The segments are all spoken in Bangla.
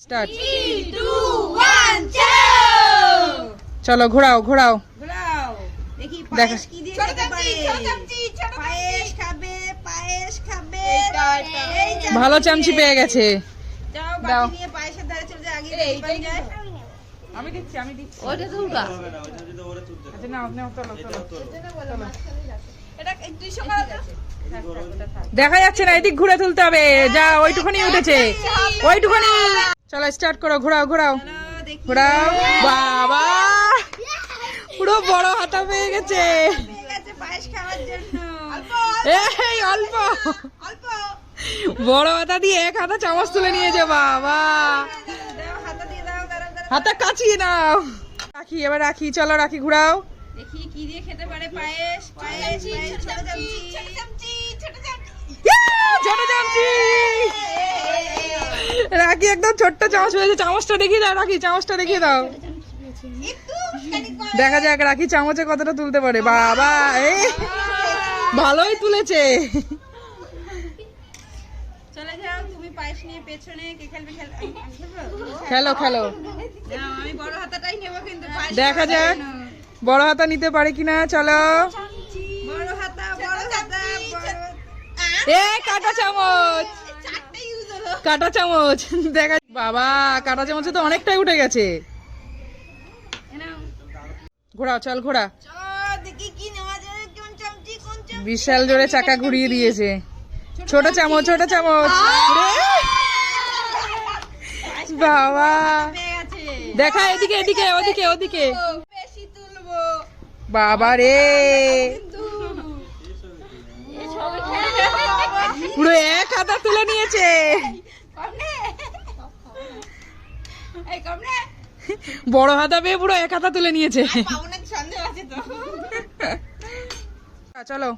স্টার্ট। 3, 2, 1, চলো ঘোরাও ঘোরাও। ঘোরাও। দেখি দেখা। পায়েস কি দিয়ে খেতে পারে। পায়েস খাবে, পায়েস খাবে। এই যে ভালো চামচি পেয়ে গেছে। যাও দাও। বাটি নিয়ে পায়েসের ধারে চলে যায়, আগে দেখি যায়। আমি দিচ্ছি আমি দিচ্ছি। ওটা তো উল্টা। আচ্ছা নাও নাও চলো চলো। এটা 200 টাকা দাও। দেখা যাচ্ছে না, এদিক ঘুরে তুলতে হবে। যা ওইটুখানি উঠেছে, ওইটুখানি। চলো স্টার্ট করো, ঘোরাও ঘোরাও চলো দেখি। ঘোরাও। বাবা পুরো বড় হাতা পেয়ে গেছে। পেয়ে গেছে পায়েস খাওয়ার জন্য। এই অল্প অল্প। বড় হাতা দিয়ে এক হাতা চামচ তুলে নিয়েছে। বাবা দাও হাতা দিয়ে দাও, দাঁড়াও দাঁড়াও। হাতা কাচিয়ে নাও। রাখি এবার রাখি, চলো রাখি ঘুরাও। দেখি কি দিয়ে খেতে পারে পায়েস। পায়েস পায়েস ছোট চামচি, ছোট চামচি, ছোট চামচি। ছোট চামচি। রাখি একদম ছোট্ট চামচ পেয়েছে। চামচটা দেখিয়ে দাও রাখি, চামচটা দেখিয়ে দাও। একটুখানি কম। দেখা যাক রাখি চামচে কতটা তুলতে পারে। বাবা এই ভালোই তুলেছে। চলে যাও তুমি পায়েস নিয়ে পেছনে। কে খেলবে? আমি খেলবো? খেলো খেলো, নাও, আমি বড় হাতাটাই নেবো কিন্তু পায়েস দেখা খাওয়ার যাক জন্য। বড় হাতা নিতে পারে কিনা। চলো বড় হাতা, বড় হাতা, এ কাটা চামচ, চারটে ইউজ হলো। কাটা চামচ। দেখা বাবা কাটা চামচে তো অনেকটাই উঠে গেছে। নাও। ঘোরাও চল ঘোরা। চলো দেখি কি নেওয়া যায়। কোন চামচি, কোন চামচি? বিশাল জোরে চাকা ঘুরিয়ে দিয়েছে। ছোট চামচ, ছোট চামচ। বাবা পেয়ে গেছে। দেখা এদিকে এদিকে ওদিকে ওদিকে। বেশি তুলবো বাবা রে কিন্তু। পুরো এক হাতা তুলে নিয়েছে। কম নে। এই কম নে। বড় হাতা পেয়ে পুরো এক হাতা তুলে নিয়েছে। পাবো নাকি সন্দেহ আছে তো। চলো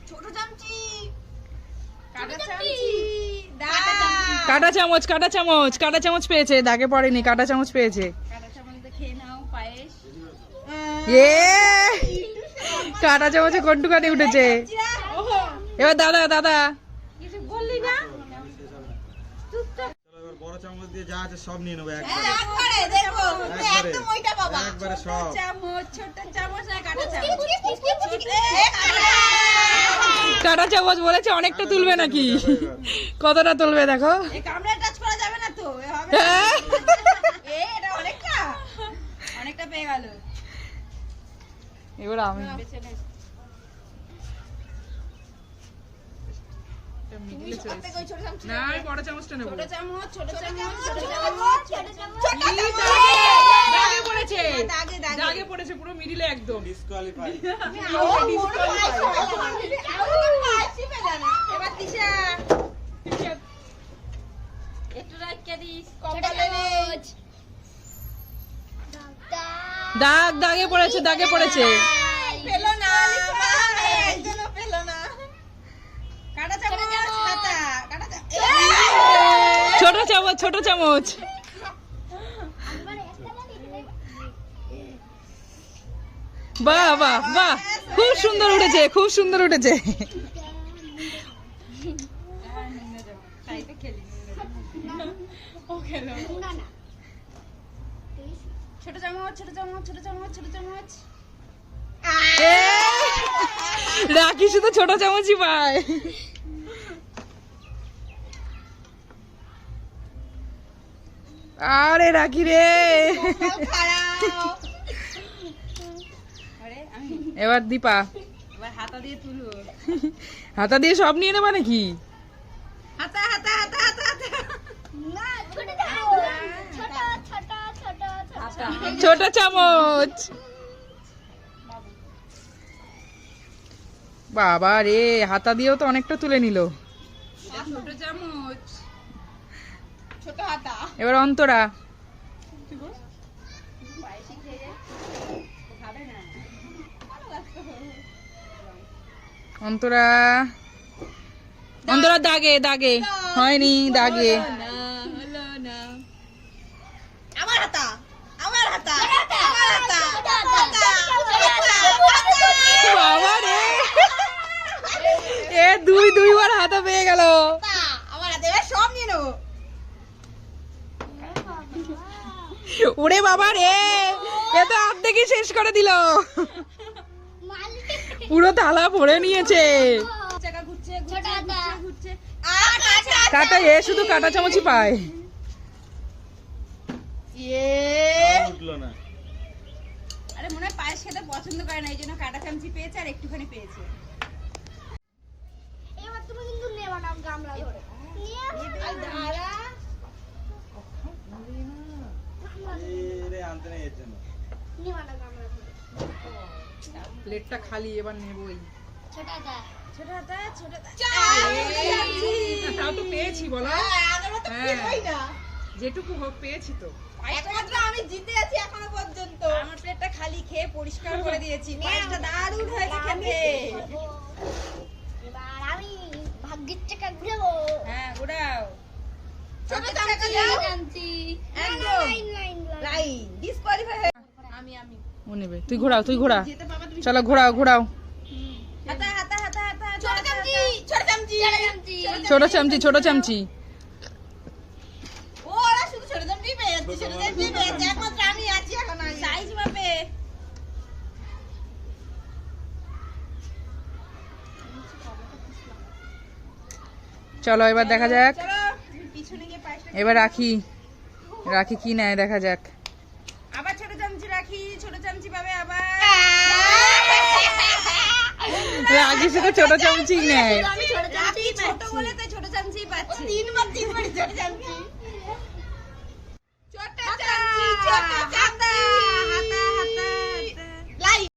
ছোট চামচি, কাটা চামচি, দা। কাটা চামচ, কাটা চামচ, কাটা চামচ পেয়েছে। দাগে পড়েনি, কাটা চামচ পেয়েছে। কাটা চামচ দিয়ে খেয়ে নাও পায়েস। এ কাটা চামচে কোনটুকানি উঠেছে। এবার দাদা দাদা কিছু বললি না? বড় চামচ দিয়ে যা আছে সব নিয়ে নেবো একবারে। একবারে দেখো, একবারে। একদম ওইটা বাবা। একবারে সব। চামচ, ছোট চামচ না কাটা চামচ? কাটা চামচ বলেছে অনেকটা তুলবে নাকি। কতটা তুলবে দেখো। এই কামড়ে টাচ করা যাবে না তো, এ হবে না। হ্যাঁ। এটা অনেকটা, অনেকটা পেয়ে গেল। এবার আমি তুমি সব থেকে ওই ছোট চামচ না আমি বড় চামচটা নেবো। ছোট চামচ, ছোট চামচ, ছোট চামচ, ছোট চামচ। দাগে পড়েছে, দাগে, দাগে। দাগে পড়েছে পুরো মিডিলে একদম। ডিসকোয়ালিফাই। এবার দিশা একটু রাখিয়ে দিস কপালে। দাগ দাগে পড়েছে, দাগে পড়েছে। পেলো না, একজনও পেলো না। কাটা চামচ, হাতা, কাটা চামচ। ছোট চামচ, ছোট চামচ। বাহ বাহ বাহ, খুব সুন্দর উঠেছে, খুব সুন্দর উঠেছে। ছোট চামচ, ছোট চামচ, ছোট চামচ, ছোট চামচ। এ, রাখি শুধু ছোট চামচই পায়। আরে রাখি রে। আরে আমি এবার দীপা এবার হাতা দিয়ে তুলবো। হাতা দিয়ে সব নিয়ে নেবা নাকি। হাতা, হাতা, হাতা, হাতা, হাতা। ছোট চামচ। বাবা রে হাতা দিয়েও তো অনেকটা তুলে নিল। ছোট চামচ, ছোট হাতা। এবার অন্তরা। পায়েসই খেয়ে যায়। খাবে না। অন্তরা, অন্তরা দাগে দাগে হয়নি, দাগে। না, হলো না। আমার হাতা, আমার হাতা, আমার হাতা, বাবা রে এ দুইবার হাতা পেয়ে গেল। আমার হাতে এবার সব নিয়ে নেবো। ওরে বাবা রে, এ তো অর্ধেকই শেষ করে দিল, পুরো থালা ভরে নিয়েছে। চাকা ঘুরছে ছোট হাতা। ঘুরছে কাটা, এ শুধু কাটা চামচই পায়। উঠলো না। আরে মনে হয় পায়েস খেতে পছন্দ করে না, এই জন্য কাটা চামচি পেয়েছে আর একটুখানি পেয়েছে। এবার তুমি কিন্তু নেবা না গামলা ধরে। রে আনতে নেই এর জন্য। নেবা না গামলা ধরে। প্লেটটা খালি, এবার নেবই। ছোট হাতা। ছোট হাতা ছোট হাতা। তাও তো পেয়েছি বলো। আগের মতো হ্যাঁ। পেলোই না। যেটুকু হোক পেয়েছি তো। একমাত্র আমি জিতে আছি এখনো পর্যন্ত। আমার প্লেটটা খালি খেয়ে পরিষ্কার করে দিয়েছি। পায়েসটা দারুণ হয়েছে খেতে। এবার আমি ভাগ্যের চাকা ঘুরাবো। হ্যাঁ ঘোরাও। ছোট চাকা চামচি। একদম line line line. Line disqualify হয়ে আমি ও নেবে, তুই ঘোরাও, তুই ঘোরা। যেতে বাবা তুমি। চলো ঘোরাও ঘোরাও। হাতা হাতা হাতা হাতা। ছোট চামচি ছোট চামচি ছোট চামচি। ছোট চামচি, ছোট চামচি। ওরা শুধু ছোট চামচি পেয়েছে, ছোট চামচি পেয়েছে। একমাত্র আমি আছি এখন। সাইজ মাপে। চলো এবার দেখা যাক। চলো পিছনে গিয়ে পায়েসটা এবার রাখি, রাখি কি নেয় দেখা যাক। আবার ছোট চামচি রাখি, ছোট চামচি পাবে আবার। রাখি শুধু ছোট চামচি নেয়। আমি ছোট চামচি ছোট বলে তো ছোট চামচি পাচ্ছি। তিনবার ছোট চামচি। ছোট চামচি ছোট চামচি হাতা হাতা হাতা।